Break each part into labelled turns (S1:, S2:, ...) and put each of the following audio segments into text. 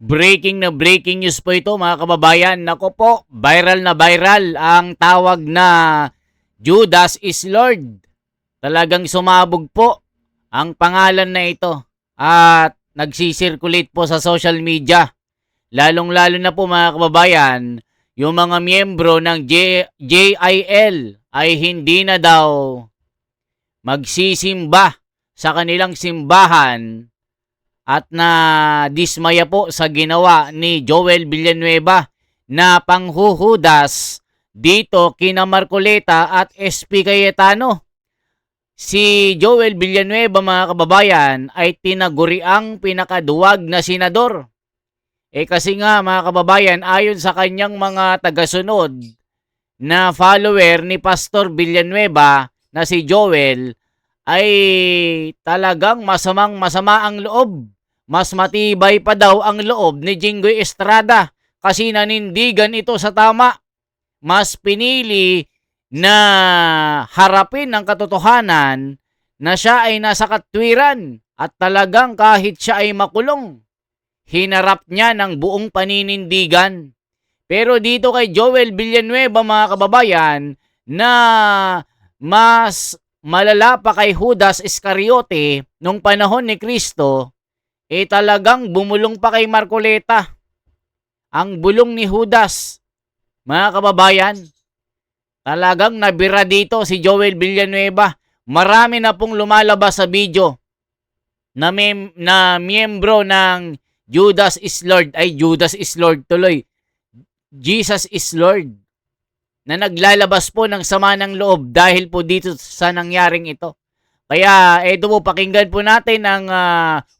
S1: Breaking news po ito mga kababayan. Nako po, viral na viral ang tawag na Judas is Lord. Talagang sumabog po ang pangalan na ito at nagsisirculate po sa social media. Lalong-lalo na po mga kababayan, yung mga miyembro ng JIL ay hindi na daw magsisimba sa kanilang simbahan at na dismaya po sa ginawa ni Joel Villanueva na panghuhudas dito kina Marcoleta at SP Cayetano. Si Joel Villanueva mga kababayan ay tinaguriang pinakaduwag na senador. Kasi nga mga kababayan, ayon sa kanyang mga tagasunod na follower ni Pastor Villanueva na si Joel ay talagang masama ang loob. Mas matibay pa daw ang loob ni Jinggoy Estrada kasi nanindigan ito sa tama. Mas pinili na harapin ang katotohanan na siya ay nasa katwiran at talagang kahit siya ay makulong, hinarap niya ng buong paninindigan. Pero dito kay Joel Villanueva mga kababayan na mas malala pa kay Judas Iscariote nung panahon ni Kristo, talagang bumulong pa kay Marcoleta. Ang bulong ni Judas, mga kababayan, talagang nabira dito si Joel Villanueva. Marami na pong lumalabas sa video na miyembro ng Judas is Lord, Judas is Lord tuloy, Jesus is Lord, na naglalabas po ng sama ng loob dahil po dito sa nangyaring ito. Kaya ito po, pakinggan po natin ang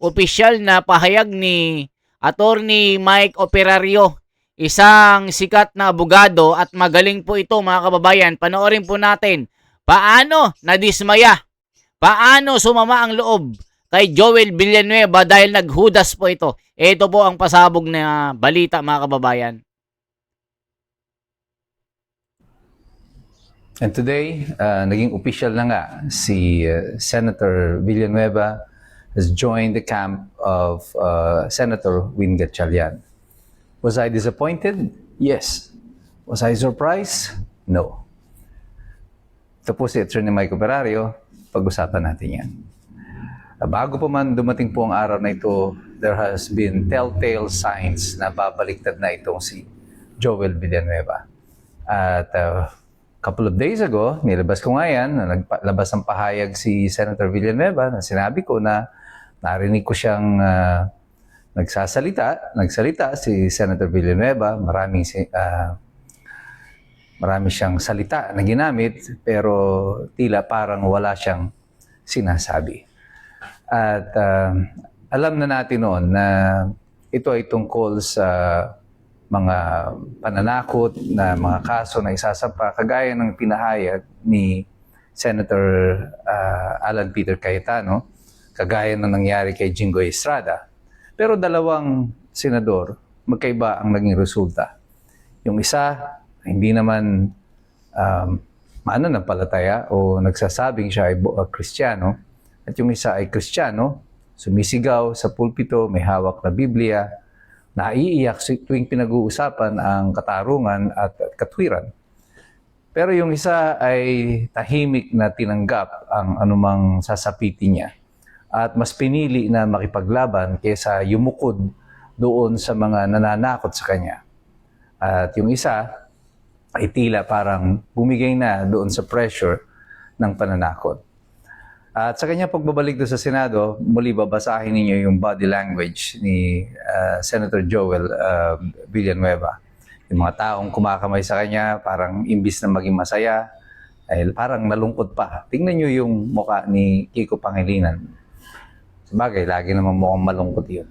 S1: opisyal na pahayag ni Attorney Mike Operario, isang sikat na abogado at magaling po ito mga kababayan. Panoorin po natin paano nadismaya, paano sumama ang loob kay Joel Villanueva dahil naghudas po ito. Ito po ang pasabog na balita mga kababayan.
S2: And today, naging official na nga si Senator Villanueva has joined the camp of Senator Win Gatchalian. Was I disappointed? Yes. Was I surprised? No. Ito po si Attorney Mike Operario, pag-usapan natin yan. Bago pa man dumating po ang araw na ito, there has been telltale signs na babaliktad na itong si Joel Villanueva. At couple of days ago, nilabas ko nga yan, naglabas ng pahayag si Senator Villanueva na sinabi ko na narinig ko siyang nagsalita si Senator Villanueva, marami siyang salita na ginamit pero tila parang wala siyang sinasabi. At alam na natin noon na ito ay tungkol sa mga pananakot na mga kaso na isasampa kagaya ng pinahayag ni Senator Alan Peter Cayetano, kagaya ng nangyari kay Jinggoy Estrada. Pero dalawang senador, magkaiba ang naging resulta. Yung isa, hindi naman mananampalataya o nagsasabing siya ay Kristiyano, at yung isa ay Kristiyano, sumisigaw sa pulpito, may hawak na Biblia, naiiyak tuwing pinag-uusapan ang katarungan at katwiran. Pero yung isa ay tahimik na tinanggap ang anumang sasapitin niya at mas pinili na makipaglaban kaysa yumukod doon sa mga nananakot sa kanya. At yung isa ay tila parang bumigay na doon sa pressure ng pananakot. At sa kanya pagbabalik doon sa Senado, muli babasahin ninyo yung body language ni Senator Joel Villanueva. Yung mga taong kumakamay sa kanya, parang imbis na maging masaya, ay parang nalungkot pa. Tingnan nyo yung mukha ni Kiko Pangilinan. Sabagay, lagi naman mukhang malungkot yun.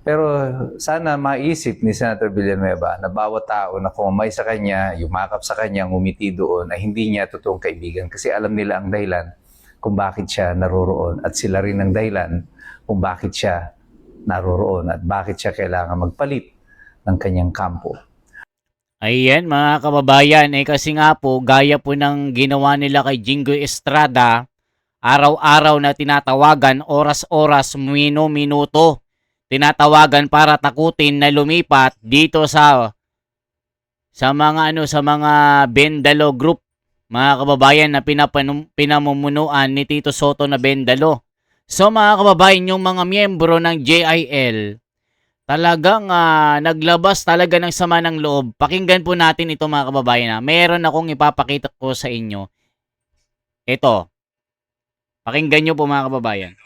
S2: Pero sana maisip ni Senator Villanueva na bawat tao na kumamay sa kanya, yumakap sa kanya, ngumiti doon, ay hindi niya totoong kaibigan kasi alam nila ang dahilan kung bakit siya naroroon at sila rin ang dahilan kung bakit siya naroroon at bakit siya kailangan magpalit ng kanyang kampo.
S1: Ayan mga kababayan, kasi nga po, gaya po ng ginawa nila kay Jinggoy Estrada, araw-araw na tinatawagan, oras-oras, minuto tinatawagan para takutin na lumipat dito sa mga sa mga Bendalo group, mga kababayan, na pinamumunuan ni Tito Soto na Bendalo. So mga kababayan, yung mga miyembro ng JIL talagang naglabas talaga ng sama ng loob. Pakinggan po natin ito mga kababayan. Meron akong ipapakita ko sa inyo. Ito. Pakinggan nyo po mga kababayan.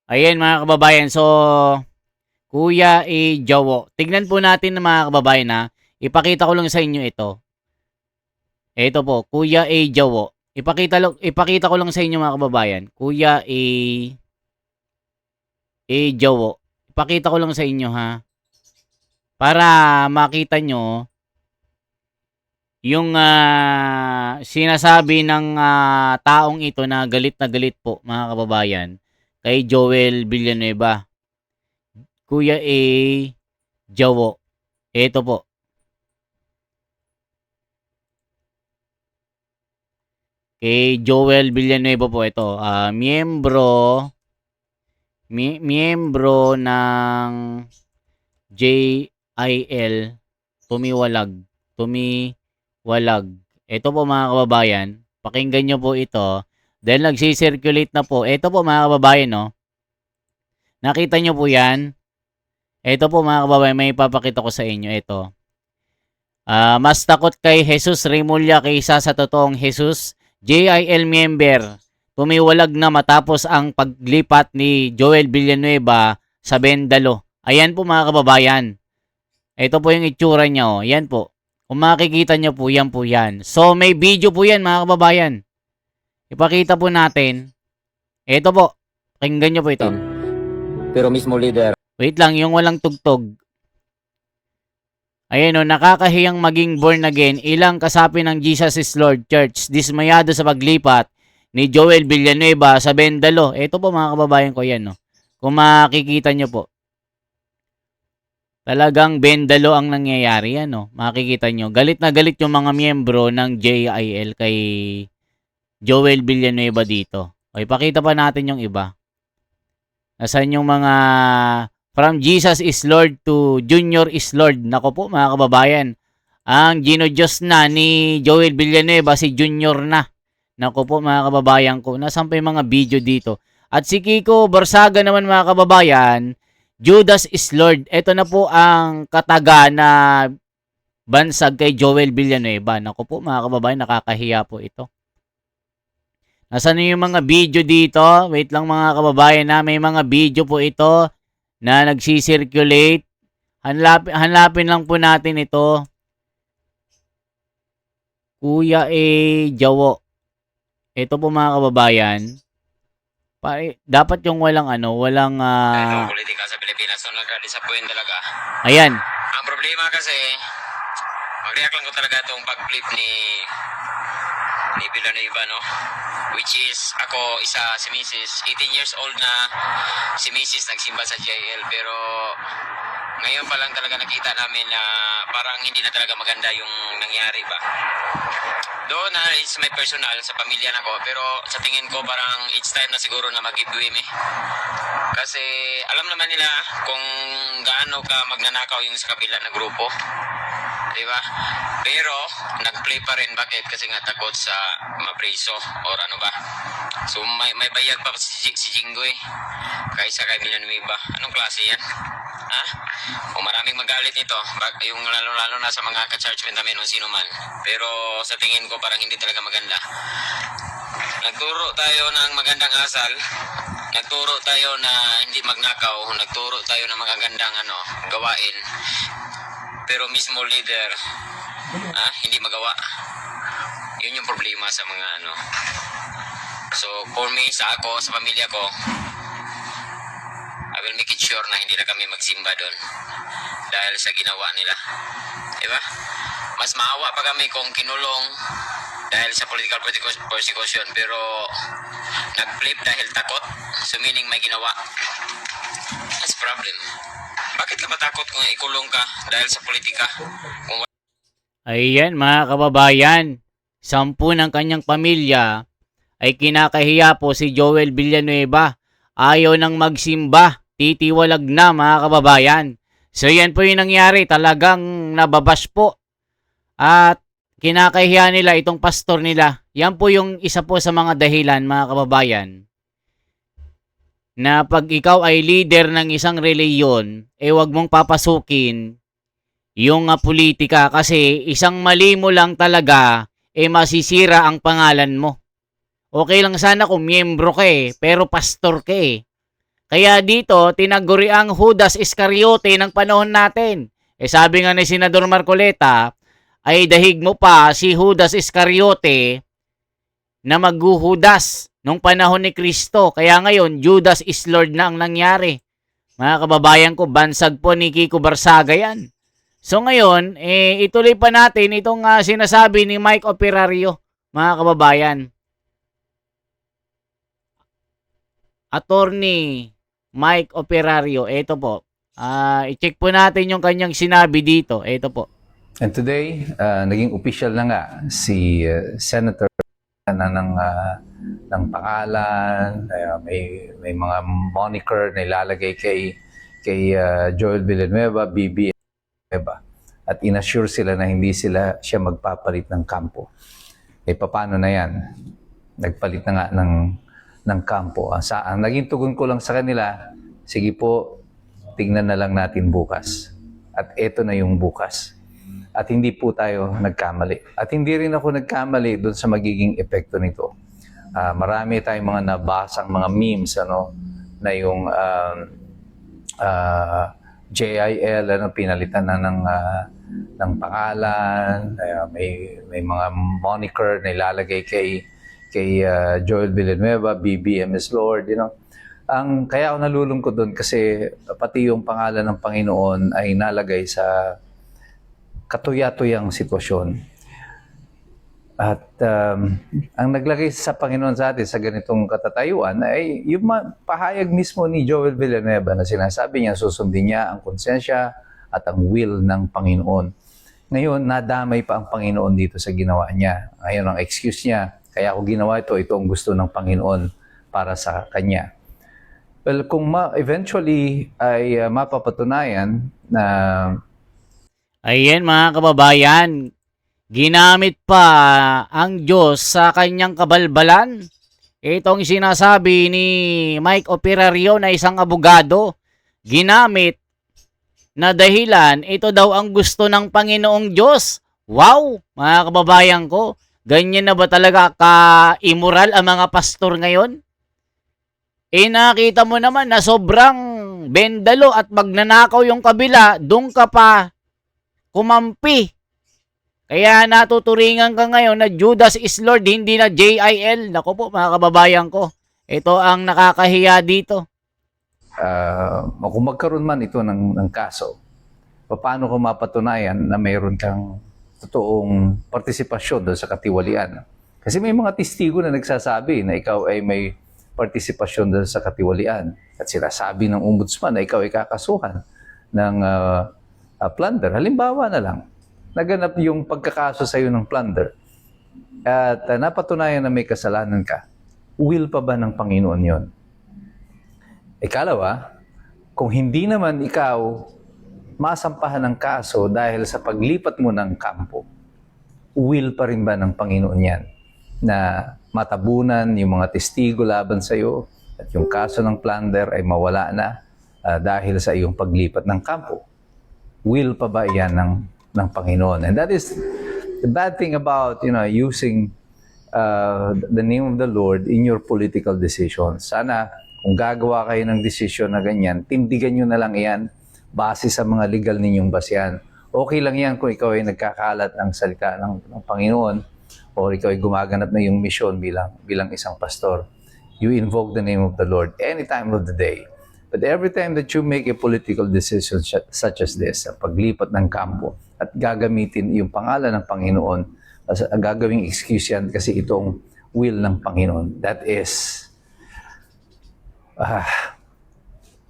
S1: Ayan mga kababayan, so Kuya Jawo. Tignan po natin mga kababayan na ipakita ko lang sa inyo ito. Ito po, Kuya Jawo. Ipakita ko lang sa inyo mga kababayan. Kuya Jawo. Ipakita ko lang sa inyo ha. Para makita nyo yung sinasabi ng taong ito na galit po mga kababayan kay Joel Villanueva. Kuya Jawo. Ito po. Kay Joel Villanueva po ito. Miyembro ng JIL Tumiwalag. Ito po mga kababayan. Pakinggan nyo po ito. Dahil nagsisirculate na po. Ito po mga kababayan, no? Nakita nyo po yan? Ito po mga kababayan, may ipapakita ko sa inyo. Ito. Mas takot kay Jesus Remulla kaysa sa totoong Jesus. JIL member. Tumiwalag na matapos ang paglipat ni Joel Villanueva sa Bendalo. Ayan po mga kababayan. Ito po yung itsura niya. Oh. Yan po. Kung makikita nyo po, yan po yan. So, may video po yan mga kababayan. Ipakita po natin. Ito po. Pakinggan nyo po ito.
S3: Pero mismo leader.
S1: Wait lang, yung walang tugtog. Ayan o, nakakahiyang maging born again. Ilang kasapi ng Jesus is Lord Church. Dismayado sa paglipat ni Joel Villanueva sa Bendalo. Ito po mga kababayan ko yan. No? Kung makikita nyo po. Talagang Bendalo ang nangyayari yan. No? Makikita nyo. Galit na galit yung mga miyembro ng JIL kay Joel Villanueva dito. O, ipakita pa natin yung iba. Nasaan yung mga from Jesus is Lord to Junior is Lord. Nako po mga kababayan. Ang ginodiyos na ni Joel Villanueva si Junior na. Nako po mga kababayan ko. Nasaan pa yung mga video dito. At si Kiko Barsaga naman mga kababayan. Judas is Lord. Ito na po ang kataga na bansag kay Joel Villanueva. Nako po mga kababayan. Nakakahiya po ito. Nasaan yung mga video dito? Wait lang mga kababayan na. May mga video po ito na nagsisirculate. Hanapin lang po natin ito. Kuya Jawo. Ito po mga kababayan. Dapat yung walang walang
S3: Politika sa Pilipinas, so nakadisappoint talaga.
S1: Ayan.
S3: Ang problema kasi, mag-react lang ko talaga itong pag-flip ni Villanueva, no? Which is, ako, si Mrs. 18 years old na si Mrs. nagsimba sa JL, pero ngayon pa lang talaga nakita namin na parang hindi na talaga maganda yung nangyari ba. Doon na is may personal sa pamilya na ko, pero sa tingin ko parang it's time na siguro na mag-give eh. Kasi alam naman nila kung gaano ka magnanakaw yung sa kabila na grupo. Diba? Pero nag-play pa rin. Bakit? Kasi nga takot sa mapriso or ano ba. So may bayag pa si Jinggoy kaysa kay Villanueva. Anong klase yan? Ha? O maraming magalit nito. Yung lalo na sa mga ka-churchmen namin o sino man. Pero sa tingin ko parang hindi talaga maganda. Nagturo tayo ng magandang asal. Nagturo tayo na hindi magnakaw. Nagturo tayo ng magagandang gawain. Pero mismo leader, hindi magawa. Yun yung problema sa mga So, for me, sa pamilya ko, I will make it sure na hindi na kami magsimba doon. Dahil sa ginawa nila. Diba? Mas maawa pa kami kung kinulong dahil sa political persecution. Pero, nag-flip dahil takot. So, meaning may ginawa. That's problem. bakit ka matakot kung ikulong ka dahil sa politika? Kung
S1: Ayan mga kababayan, 10 ng kanyang pamilya ay kinakahiya po si Joel Villanueva. Ayaw nang magsimba, titiwalag na mga kababayan. So yan po yung nangyari, talagang nababash po. At kinakahiya nila itong pastor nila. Yan po yung isa po sa mga dahilan mga kababayan. Na pag ikaw ay leader ng isang reliyon, wag mong papasukin yung politika kasi isang mali mo lang talaga masisira ang pangalan mo. Okay lang sana kung miyembro ka pero pastor ka Kaya dito, tinaguri ang Judas Iscariote ng panahon natin. Sabi nga ni Senador Marcoleta, ay dahig mo pa si Judas Iscariote na maghuhudas nung panahon ni Kristo. Kaya ngayon, Judas is Lord na ang nangyari. Mga kababayan ko, bansag po ni Kiko Barsaga yan. So ngayon, ituloy pa natin itong sinasabi ni Mike Operario, mga kababayan. Attorney Mike Operario, ito po. I-check po natin yung kanyang sinabi dito. Ito po.
S2: And today, naging official na nga si Senator ng pangalan, may mga moniker na ilalagay kay Joel Villanueva, BB Villanueva. At inassure sila na hindi siya magpapalit ng kampo. Paano na yan? Nagpalit na nga ng kampo. Ang naging tugon ko lang sa kanila, sige po, tingnan na lang natin bukas. At eto na yung bukas. At hindi po tayo nagkamali. At hindi rin ako nagkamali doon sa magiging epekto nito. Marami tayong mga nabasang mga memes, na yung JIL, pinalitan na ng pangalan, may mga moniker na ilalagay kay Joel Villanueva, BBM is Lord, kaya ako nalulungkot doon kasi pati yung pangalan ng Panginoon ay nalagay sa katuyatuyang sitwasyon. At ang naglagay sa Panginoon sa atin sa ganitong katatayuan ay yung pahayag mismo ni Joel Villanueva na sinasabi niya susundin niya ang konsensya at ang will ng Panginoon. Ngayon, nadamay pa ang Panginoon dito sa ginawa niya. Ngayon, ang excuse niya, kaya ako ginawa ito ang gusto ng Panginoon para sa kanya. Well, kung eventually ay mapapatunayan na
S1: Ayan mga kababayan, ginamit pa ang Diyos sa kanyang kabalbalan. Itong sinasabi ni Mike Operario na isang abogado, ginamit na dahilan, ito daw ang gusto ng Panginoong Diyos. Wow, mga kababayan ko, ganyan na ba talaga ka-immoral ang mga pastor ngayon? Nakita mo naman na sobrang bendalo at magnanakaw yung kabila, doon ka pa kumampi. Kaya natuturingan ka ngayon na Judas is Lord, hindi na JIL. Naku po mga kababayan ko, ito ang nakakahiya dito.
S2: Kung magkaroon man ito ng kaso, paano ko mapatunayan na mayroon kang totoong partisipasyon doon sa katiwalian? Kasi may mga testigo na nagsasabi na ikaw ay may partisipasyon doon sa katiwalian. At sila sabi ng ombudsman na ikaw ay kakasuhan ng plunder. Halimbawa na lang, naganap yung pagkakaso sa iyo ng plunder at napatunayan na may kasalanan ka. Will pa ba ng Panginoon yon? Ikalawa, kung hindi naman ikaw masampahan ng kaso dahil sa paglipat mo ng kampo, will pa rin ba ng Panginoon yan na matabunan yung mga testigo laban sa iyo at yung kaso ng plunder ay mawala na dahil sa iyong paglipat ng kampo? Will pa ba yan ng Panginoon? And that is the bad thing about using the name of the Lord in your political decisions. Sana kung gagawa kayo ng desisyon na ganyan, tindigan nyo na lang yan base sa mga legal ninyong basyan. Okay lang yan kung ikaw ay nagkakalat ng salita ng Panginoon o ikaw ay gumaganap na yung misyon bilang isang pastor. You invoke the name of the Lord any time of the day. But every time that you make a political decision such as this, paglipat ng kampo at gagamitin yung pangalan ng Panginoon, gagawing excuse yan kasi itong will ng Panginoon. That is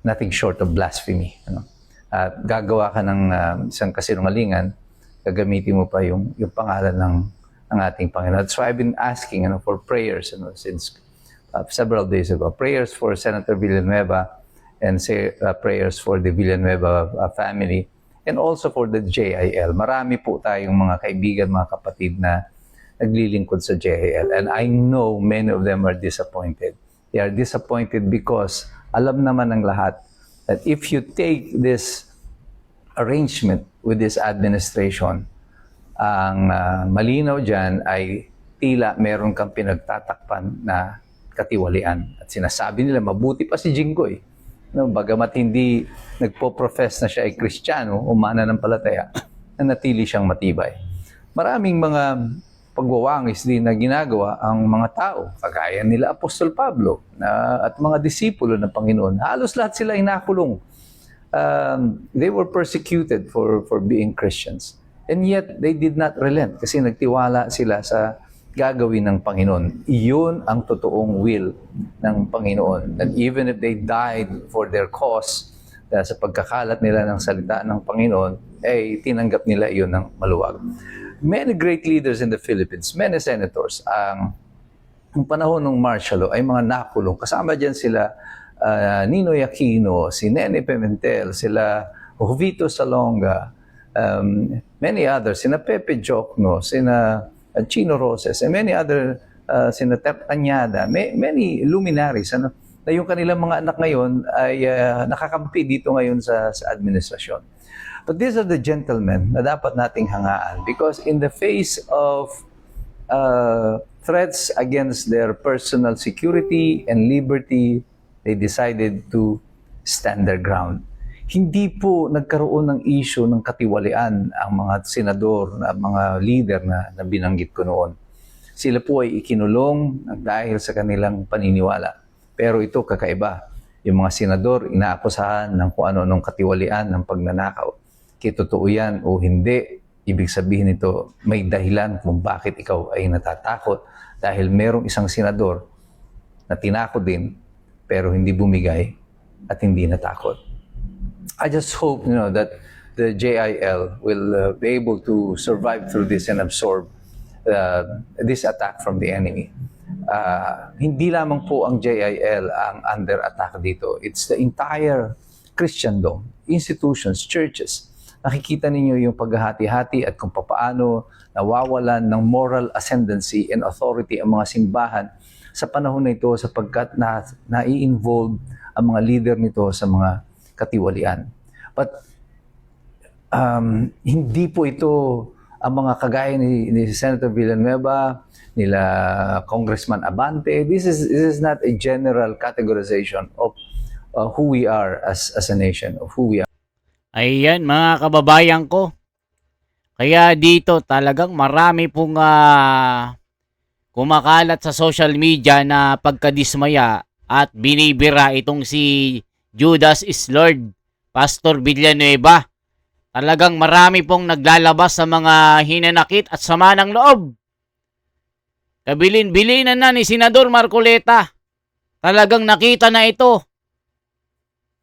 S2: nothing short of blasphemy. at gagawa ka ng isang kasinungalingan, gagamitin mo pa yung pangalan ng ating Panginoon. That's why I've been asking for prayers since several days ago. Prayers for Senator Villanueva and prayers for the Villanueva family and also for the JIL. Marami po tayong mga kaibigan, mga kapatid na naglilingkod sa JIL. And I know many of them are disappointed. They are disappointed because alam naman ng lahat that if you take this arrangement with this administration, ang malinaw dyan ay tila meron kang pinagtatakpan na katiwalian. At sinasabi nila, mabuti pa si Jinggoy. No, bagamat hindi nagpo-profess na siya ay Kristiyano o mananampalataya, na natili siyang matibay. Maraming mga pagwawangis din na ginagawa ang mga tao, kagaya nila Apostol Pablo at mga disipulo ng Panginoon. Halos lahat sila ay nakulong. They were persecuted for being Christians. And yet, they did not relent kasi nagtiwala sila sa gagawin ng Panginoon. Iyon ang totoong will ng Panginoon. And even if they died for their cause, sa pagkakalat nila ng salita ng Panginoon, ay tinanggap nila iyon ng maluwag. Many great leaders in the Philippines, many senators, noong panahon ng martial law ay mga nakulong. Kasama dyan sila Ninoy Aquino, si Nene Pimentel, sila Jovito Salonga, many others, sina Pepe Jocno, sina Chino Roses, and many other, sina Tep Cañada, many luminaries, na yung kanilang mga anak ngayon ay nakakampi dito ngayon sa administrasyon. But these are the gentlemen na dapat nating hangaan because in the face of threats against their personal security and liberty, they decided to stand their ground. Hindi po nagkaroon ng issue ng katiwalian ang mga senador, ang mga leader na binanggit ko noon. Sila po ay ikinulong dahil sa kanilang paniniwala. Pero ito kakaiba. Yung mga senador, inaakusahan ng kung ano-anong katiwalian ng pagnanakaw. Totoo yan o hindi, ibig sabihin nito, may dahilan kung bakit ikaw ay natatakot dahil merong isang senador na tinakot din pero hindi bumigay at hindi natakot. I just hope that the JIL will be able to survive through this and absorb this attack from the enemy. Hindi lamang po ang JIL ang under attack dito. It's the entire Christendom, institutions, churches. Nakikita ninyo yung paghahati-hati at kung paano nawawalan ng moral ascendancy and authority ang mga simbahan sa panahon na ito sapagkat nai-involve ang mga leader nito sa mga katiwalian. But hindi po ito ang mga kagaya ni Senator Villanueva, nila Congressman Abante. This is not a general categorization of who we are as a nation, of who we are.
S1: Ayan mga kababayan ko. Kaya dito talagang marami pong kumakalat sa social media na pagkadismaya at binibira itong si Judas is Lord, Pastor Villanueva. Talagang marami pong naglalabas sa mga hinanakit at sama ng loob. Kabilin-bilinan na ni Senador Marcoleta. Talagang nakita na ito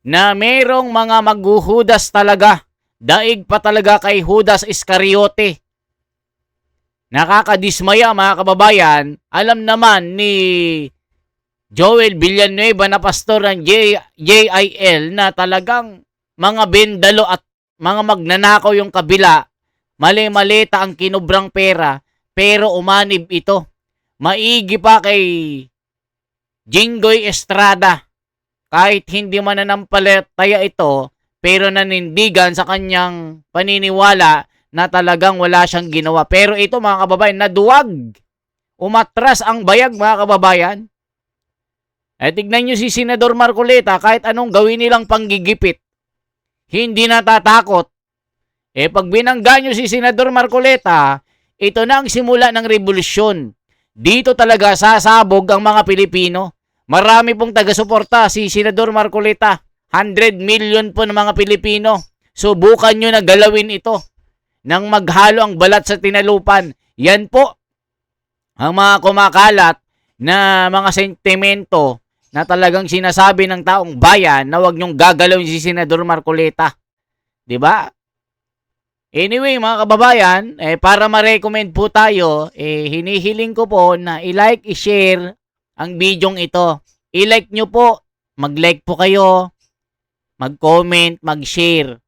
S1: na merong mga maghuhudas talaga. Daig pa talaga kay Judas Iscariote. Nakakadismaya mga kababayan. Alam naman ni Joel Villanueva na pastor ng JIL na talagang mga bendalo at mga magnanakaw yung kabila. Mali-malita ang kinubrang pera pero umanib ito. Maigi pa kay Jinggoy Estrada. Kahit hindi mananampalataya ito, pero nanindigan sa kanyang paniniwala na talagang wala siyang ginawa. Pero ito mga kababayan, naduwag. Umatras ang bayag mga kababayan. Tignan nyo si Senador Marcoleta, kahit anong gawin nilang panggigipit, hindi natatakot. Pag binangga nyo si Senador Marcoleta, ito na ang simula ng revolusyon. Dito talaga sasabog ang mga Pilipino. Marami pong taga-suporta si Senador Marcoleta. 100 million po ng mga Pilipino. Subukan nyo na galawin ito nang maghalo ang balat sa tinalupan. Yan po ang mga kumakalat na mga sentimento na talagang sinasabi ng taong bayan na huwag nyong gagalawin si Senador Marcoleta. 'Di ba? Anyway, mga kababayan, para ma-recommend po tayo, hinihiling ko po na i-like, i-share ang bidyong ito. I-like nyo po, mag-like po kayo, mag-comment, mag-share.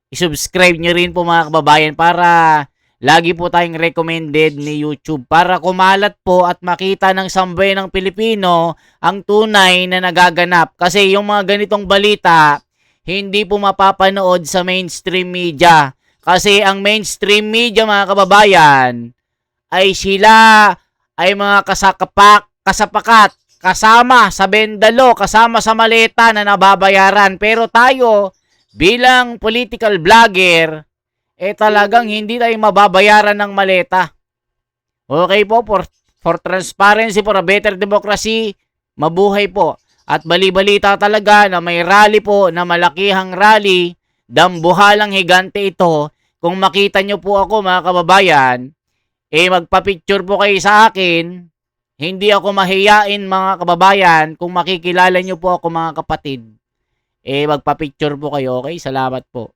S1: I-subscribe nyo rin po mga kababayan para lagi po tayong recommended ni YouTube para kumalat po at makita ng sambayan ng Pilipino ang tunay na nagaganap. Kasi yung mga ganitong balita, hindi po mapapanood sa mainstream media. Kasi ang mainstream media mga kababayan ay sila ay mga kasapakat, kasama sa bendalo, kasama sa maleta na nababayaran. Pero tayo bilang political vlogger, talagang hindi tayo mababayaran ng maleta. Okay po, for transparency, for a better democracy, mabuhay po. At bali-balita talaga na may rally po, na malakihang rally, dambuhalang higante ito. Kung makita nyo po ako mga kababayan, magpa-picture po kayo sa akin. Hindi ako mahiyain mga kababayan kung makikilala nyo po ako mga kapatid. Magpa-picture po kayo, okay? Salamat po.